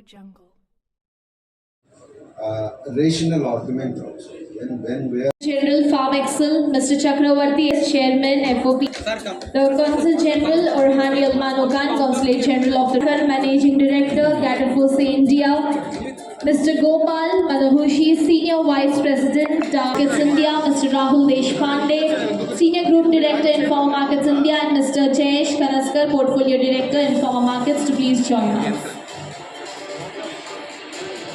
Jungle. Rational argument also. When we are General Farm Excel, Mr. Chakravarti as Chairman, FOP. The Consul General Orhan Yilmaz Khan, Consulate General of the Managing Director, Gatafose India. Mr. Gopal Madahushi, Senior Vice President, Markets India. Mr. Rahul Deshpande, Senior Group Director, Informa Markets India. And Mr. Jayesh Kanaskar, Portfolio Director, Informa Markets, to please join us.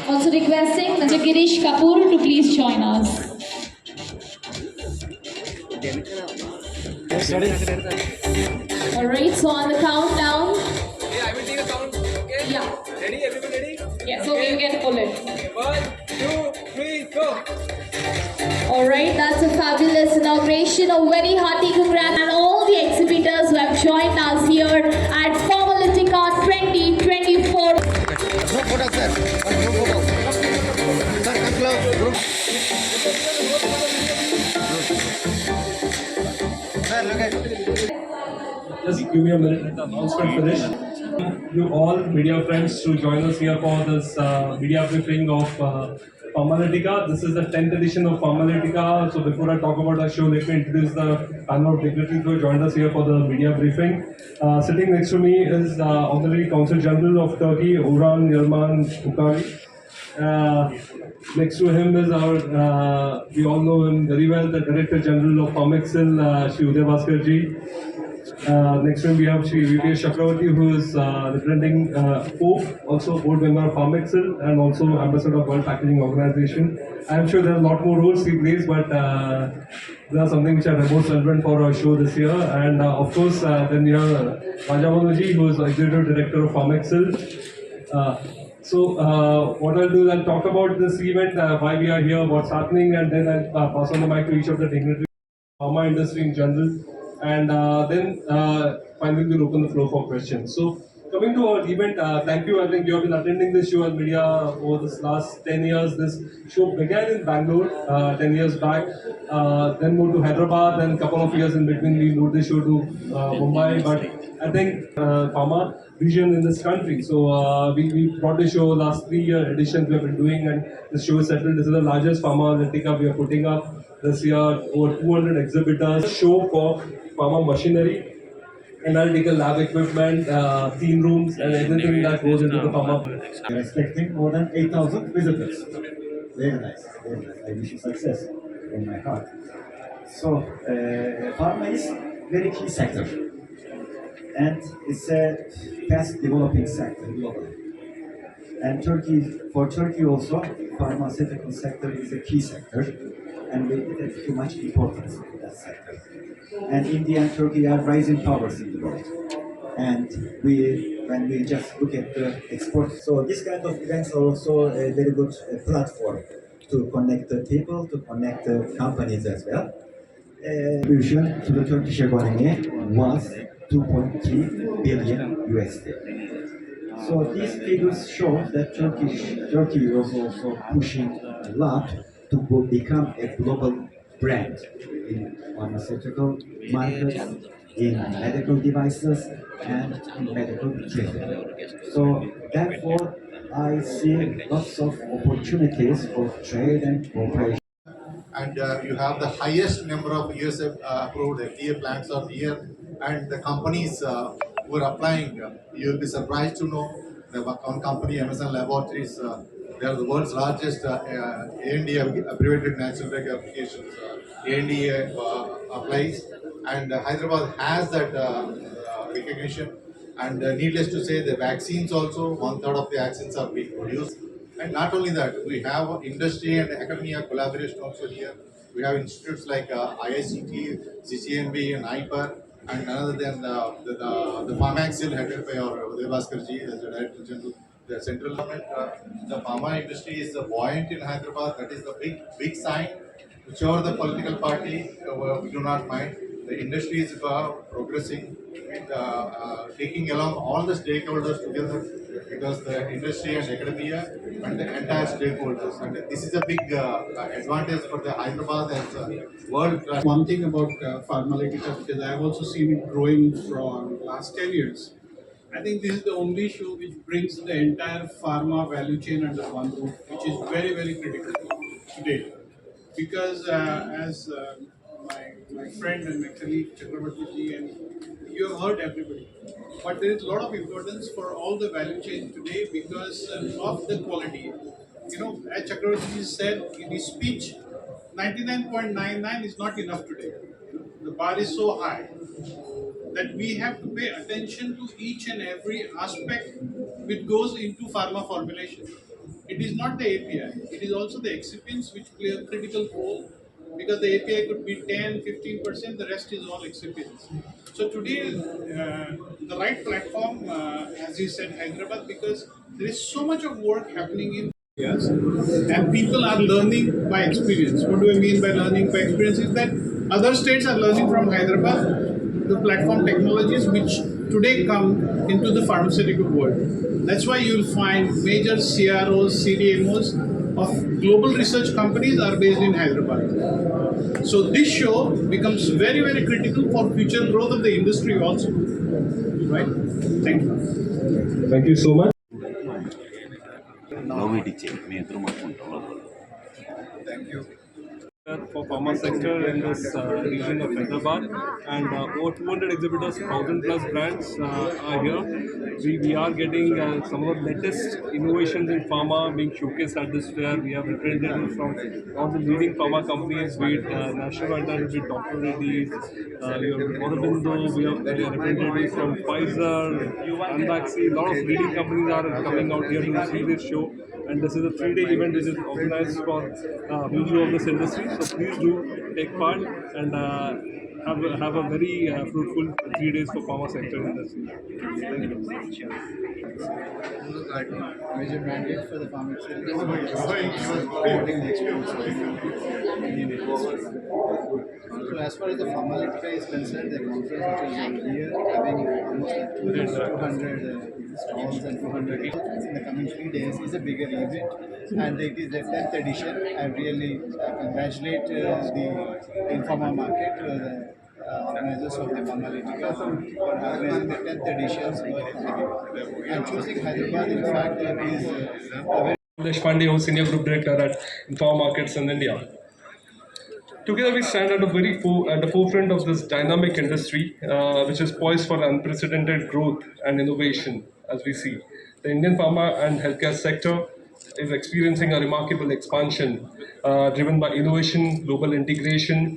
Also requesting Mr. Girish Kapoor to please join us. Alright, so on the countdown. I will take a count. Okay? Yeah. Ready? Everyone ready? Yeah, so you can pull it. 1, 2, 3, go. Alright, that's a fabulous inauguration. A very hearty congrats and all the exhibitors who have joined us here at Formalitica 2024. group photo, sir. One group photo. Sir, come close. Group. Sir, look at. Just give me a minute, let the announcement finish. You all media friends to join us here for this media briefing of Formalitica. This is the 10th edition of Formalitica. So before I talk about our show, let me introduce the panel of dignitaries who joined us here for the media briefing. Sitting next to me is the Honorary Consul General of Turkey, Orhan Yilmaz Khan. Next to him is our, we all know him very well, the Director General of Comexcel, Shri Uday Bhaskar ji. Next to him we have Shri VPS Chakravarti, who is representing Pope, also board member of Comexcel and also ambassador of World Packaging Organization. I am sure there are a lot more roles he plays, but there are something which are most relevant for our show this year. And of course, then we have Raja Manoji, who is Executive Director of Comexcel. So what I'll do is I'll talk about this event, why we are here, what's happening, and then I'll pass on the mic to each of the dignitaries, pharma industry in general, and then finally we'll open the floor for questions. So coming to our event, thank you. I think you have been attending this show as media over this last 10 years. This show began in Bangalore 10 years back, then moved to Hyderabad, then a couple of years in between we moved the show to Mumbai, but I think pharma vision in this country. So we brought the show last 3-year editions we have been doing, and the show is settled. This is the largest Pharmalitica we are putting up this year. Over 200 exhibitors. Show for pharma machinery, analytical lab equipment, clean rooms, and everything that goes into the pharma. We are expecting more than 8,000 visitors. Very nice, very nice. I wish you success from my heart. So, pharma is very key sector, and it's a fast developing sector globally. And for Turkey also, pharmaceutical sector is a key sector, and we attach too much importance to that sector. And India and Turkey are rising powers in the world. And when we just look at the export, so this kind of events are also a very good platform to connect the people, to connect the companies as well. Contribution to the Turkish economy was 2.3 billion USD. So these figures show that Turkey was also pushing a lot to become a global brand in pharmaceutical markets, in medical devices, and in medical treatment. So therefore, I see lots of opportunities for trade and cooperation. And you have the highest number of US approved FDA plants out here, and the companies who are applying, you'll be surprised to know the one company, Amazon Laboratories, they are the world's largest ANDA, abbreviated natural drug applications, ANDA applies, and Hyderabad has that recognition. And needless to say, the vaccines also, 1/3 of the vaccines are being produced. And not only that, we have industry and academia collaboration also here. We have institutes like IICT, CCNB, and IPAR, and other than the Pharmaxil headed by our Uday Bhaskar ji as the Director General. The central government, the pharma industry is buoyant in Hyderabad. That is the big sign. Whichever the political party, we do not mind. The industry is progressing, taking along all the stakeholders together, because the industry and academia and the entire stakeholders. And this is a big advantage for the Hyderabad as a world class. One thing about Pharmalitica, because I have also seen it growing from last 10 years. I think this is the only show which brings the entire pharma value chain under one roof, which is very, very critical today. Because as my friend and my colleague Chakravarti ji, and you have heard everybody, but there is a lot of importance for all the value chain today because of the quality. You know, as Chakravarti ji said in his speech, 99.99 is not enough today. You know, the bar is so high that we have to pay attention to each and every aspect which goes into pharma formulation. It is not the API, it is also the excipients which play a critical role because the API could be 10-15%, the rest is all excipients. So today, the right platform, as you said, Hyderabad, because there is so much of work happening in areas and people are learning by experience. What do I mean by learning by experience is that other states are learning from Hyderabad the platform technologies which today come into the pharmaceutical world. That's why you'll find major CROs, CDMOs of global research companies are based in Hyderabad. So this show becomes very, very critical for future growth of the industry also. Right? Thank you. Thank you so much. Thank you. For pharma sector in this region of Hyderabad, and over 200 exhibitors, 1,000 plus brands are here. We are getting some of the latest innovations in pharma being showcased at this fair. We have representatives from all the leading pharma companies, be it National Vendor, be it Dr. Reddy's, we have Aurobindo, we have representatives from Pfizer, Anvaxi. A lot of leading companies are coming out here to see this show. And this is a 3-day event which is organized for who's who of this industry. So please do take part and have a very fruitful 3 days for pharma sector industry. Thank you. Major mandate for the pharmaceutical promoting the experience. So as far as the Pharmalytica is concerned, the conference which is here having almost like 200 stalls and 200 in the coming 3 days is a bigger event, and it is the 10th edition. I really congratulate the Informa market, the organizers of the Pharmalytica for organizing the 10th edition. And choosing Hyderabad, in fact, is a very Deshpande, who is Senior Group Director at Informa Markets in India. Together we stand at the forefront of this dynamic industry, which is poised for unprecedented growth and innovation, as we see. The Indian pharma and healthcare sector is experiencing a remarkable expansion, driven by innovation, global integration,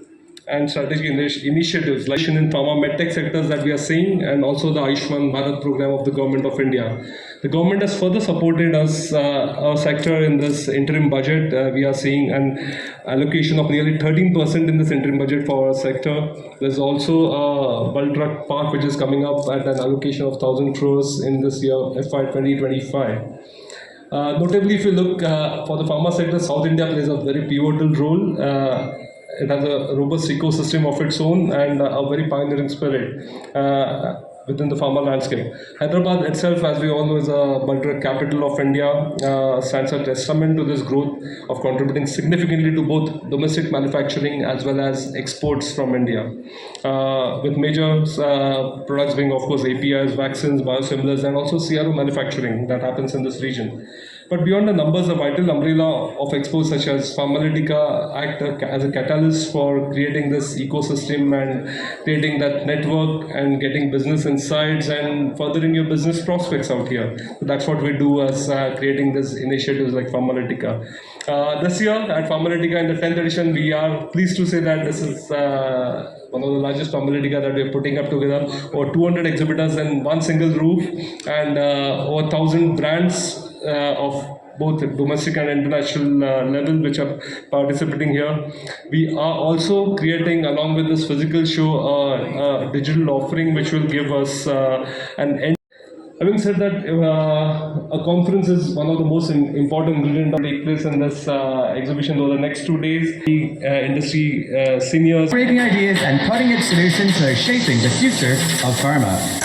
and strategic initiatives like in pharma medtech sectors that we are seeing, and also the Ayushman Bharat program of the Government of India. The government has further supported us, our sector in this interim budget. We are seeing an allocation of nearly 13% in this interim budget for our sector. There's also a bulk drug park which is coming up at an allocation of 1,000 crores in this year, FY 2025. Notably, if you look for the pharma sector, South India plays a very pivotal role. It has a robust ecosystem of its own and a very pioneering spirit within the pharma landscape. Hyderabad itself, as we all know, is a bulk drug capital of India, stands a testament to this growth of contributing significantly to both domestic manufacturing as well as exports from India. With major products being, of course, APIs, vaccines, biosimilars, and also CRO manufacturing that happens in this region. But beyond the numbers, the vital umbrella of exports such as Pharmalytica act as a catalyst for creating this ecosystem and creating that network and getting business insights and furthering your business prospects out here. So that's what we do as creating these initiatives like Pharmalytica. This year at Pharmalytica in the 10th edition, we are pleased to say that this is one of the largest Pharmalytica that we are putting up together. Over 200 exhibitors in one single roof and over 1,000 brands of both domestic and international level which are participating here. We are also creating, along with this physical show, a digital offering which will give us an end. Having said that, a conference is one of the most important ingredients that take place in this exhibition over the next 2 days. The industry seniors creating ideas and cutting-edge solutions that are shaping the future of pharma.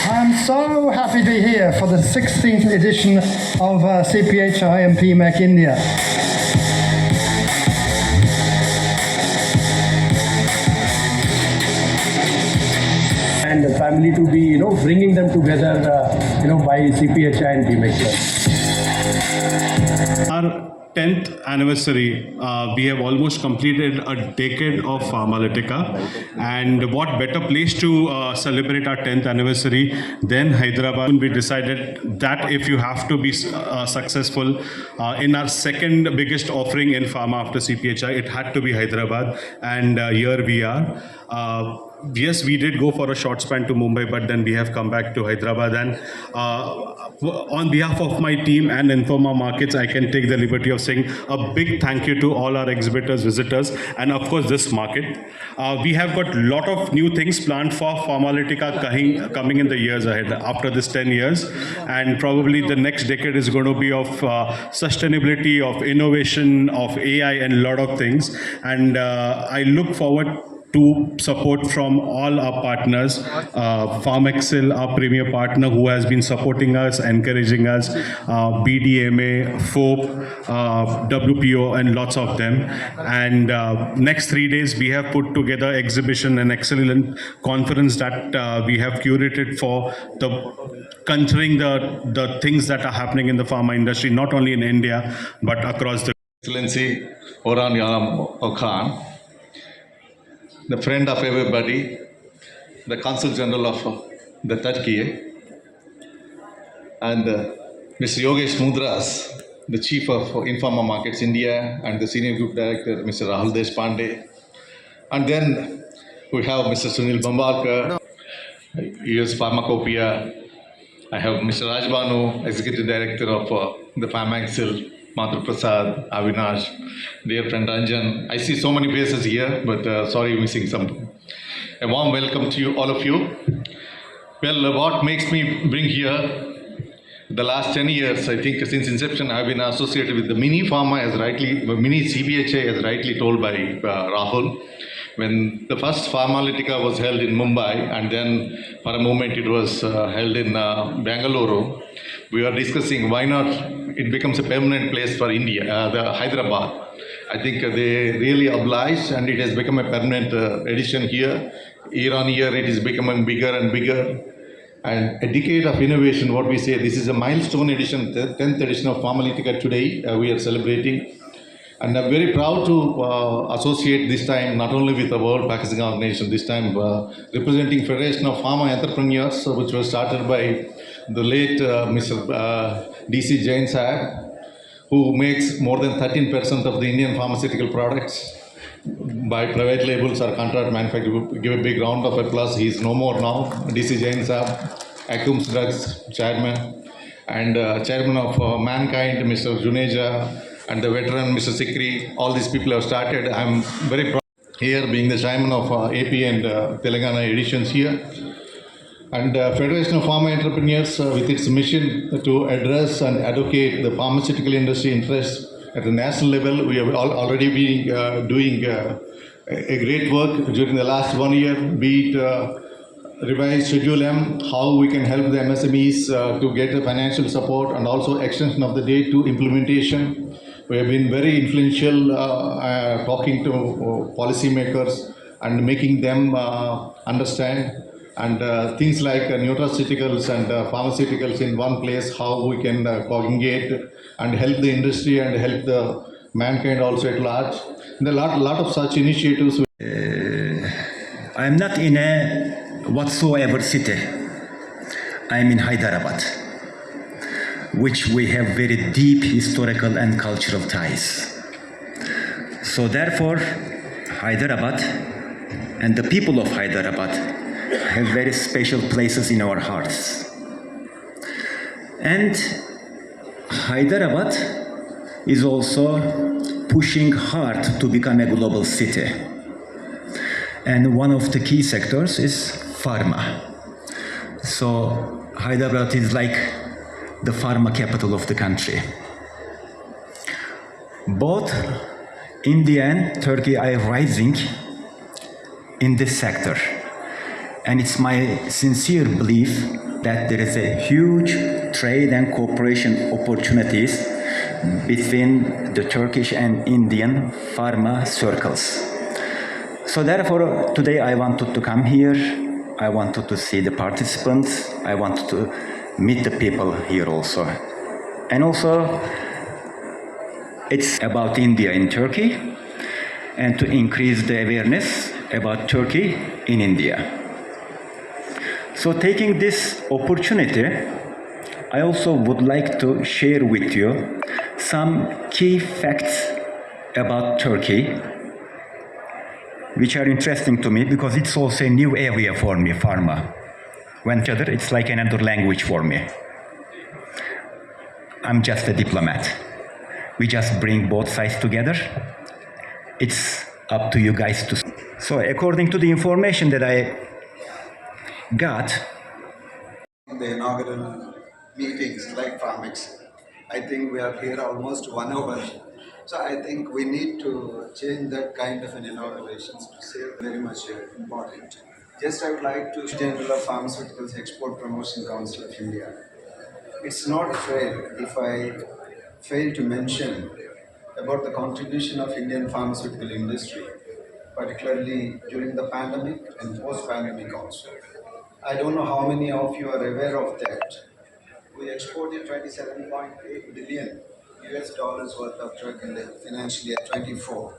I'm so happy to be here for the 16th edition of CPHI and PMEC India. family to be, bringing them together, by CPHI and BMEC. Our 10th anniversary, we have almost completed a decade of Pharmalytica, and what better place to celebrate our 10th anniversary than Hyderabad. We decided that if you have to be successful in our second biggest offering in pharma after CPHI, it had to be Hyderabad, and here we are. Yes, we did go for a short span to Mumbai, but then we have come back to Hyderabad. And on behalf of my team and Informa Markets, I can take the liberty of saying a big thank you to all our exhibitors, visitors, and of course this market. We have got a lot of new things planned for Pharmalytica coming in the years ahead after this 10 years. And probably the next decade is going to be of sustainability, of innovation, of AI, and a lot of things. And I look forward to support from all our partners, PharmExcel, our premier partner who has been supporting us, encouraging us, BDMA, FOP, WPO, and lots of them. And next 3 days, we have put together exhibition and excellent conference that we have curated for considering the things that are happening in the pharma industry, not only in India, but across the Excellency Orhan Yalam Khan, the friend of everybody, the Consul General of the Turkey, and Mr. Yogesh Mudras, the Chief of Informa Markets India, and the Senior Group Director, Mr. Rahul Deshpande. And then we have Mr. Sunil Bambalkar, US Pharmacopoeia. I have Mr. Rajbanu, Executive Director of the PharmExcel, Madhur Prasad, Avinash, dear friend Ranjan. I see so many faces here, but sorry missing some. A warm welcome to you, all of you. Well, what makes me bring here, the last 10 years, I think since inception, I've been associated with the mini pharma mini CPHI as rightly told by Rahul. When the first Pharmalytica was held in Mumbai, and then for a moment it was held in Bangalore, we were discussing why not it becomes a permanent place for India, the Hyderabad. I think they really obliged, and it has become a permanent edition here. Year on year, it is becoming bigger and bigger. And a decade of innovation, what we say, this is a milestone edition, the 10th edition of Pharmalytica today, we are celebrating. And I'm very proud to associate this time not only with the World Packaging Organization, this time representing Federation of Pharma Entrepreneurs, which was started by the late Mr. DC Jain Sahab, who makes more than 13% of the Indian pharmaceutical products by private labels or contract manufacturers. Give a big round of applause. He is no more now. DC Jain Sahab, Akums Drugs Chairman, and Chairman of Mankind, Mr. Juneja, and the veteran Mr. Sikri. All these people have started. I'm very proud here being the chairman of AP and Telangana editions here. And Federation of Pharma Entrepreneurs, with its mission to address and advocate the pharmaceutical industry interests at the national level, we have already been doing a great work during the last 1 year, be it revised Schedule M, how we can help the MSMEs to get the financial support, and also extension of the date to implementation. We have been very influential talking to policymakers and making them understand, and things like nutraceuticals and pharmaceuticals in one place, how we can congregate and help the industry and help the mankind also at large. There are a lot of such initiatives. I am not in a whatsoever city. I am in Hyderabad, which we have very deep historical and cultural ties. So therefore, Hyderabad and the people of Hyderabad have very special places in our hearts. And Hyderabad is also pushing hard to become a global city. And one of the key sectors is pharma. So Hyderabad is like the pharma capital of the country. Both India and Turkey are rising in this sector. And it's my sincere belief that there is a huge trade and cooperation opportunities between the Turkish and Indian pharma circles. So therefore, today I wanted to come here I wanted to see the participants. I wanted to meet the people here also. And also, it's about India in Turkey and to increase the awareness about Turkey in India. So taking this opportunity, I also would like to share with you some key facts about Turkey, which are interesting to me because it's also a new area for me, pharma. It's like another language for me. I'm just a diplomat. We just bring both sides together. It's up to you guys to. So according to the information that I got, The inaugural meetings like Pharmex, I think we are here almost 1 hour. So I think we need to change that kind of an inaugurations to say very much important. Just I would like to General of Pharmaceuticals Export Promotion Council of India. It's not fair if I fail to mention about the contribution of Indian pharmaceutical industry, particularly during the pandemic and post-pandemic also. I don't know how many of you are aware of that. We exported 27.8 billion US dollars worth of drug in the financial year 24.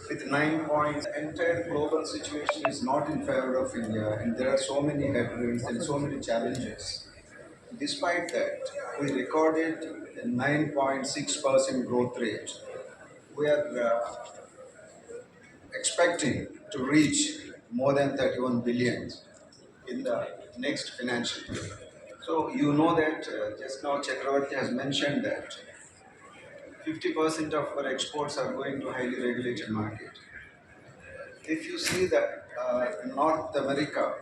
With 9 points, the entire global situation is not in favor of India, and there are so many headwinds and so many challenges. Despite that, we recorded a 9.6% growth rate. We are expecting to reach more than 31 billion in the next financial year. So you know that just now Chakravarti has mentioned that 50% of our exports are going to highly regulated market. If you see that North America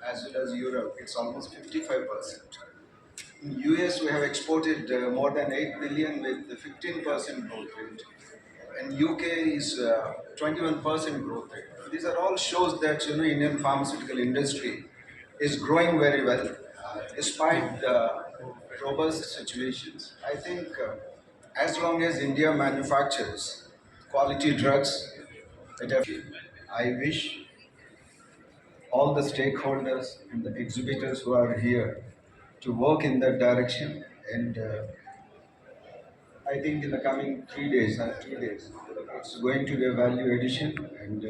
as well as Europe, it's almost 55%. In US, we have exported more than 8 billion with 15% growth rate. And UK is 21% growth rate. These are all shows that Indian pharmaceutical industry is growing very well despite the robust situations. I think as long as India manufactures quality drugs, I wish all the stakeholders and the exhibitors who are here to work in that direction, and I think in the coming 3 days, it's going to be a value addition, and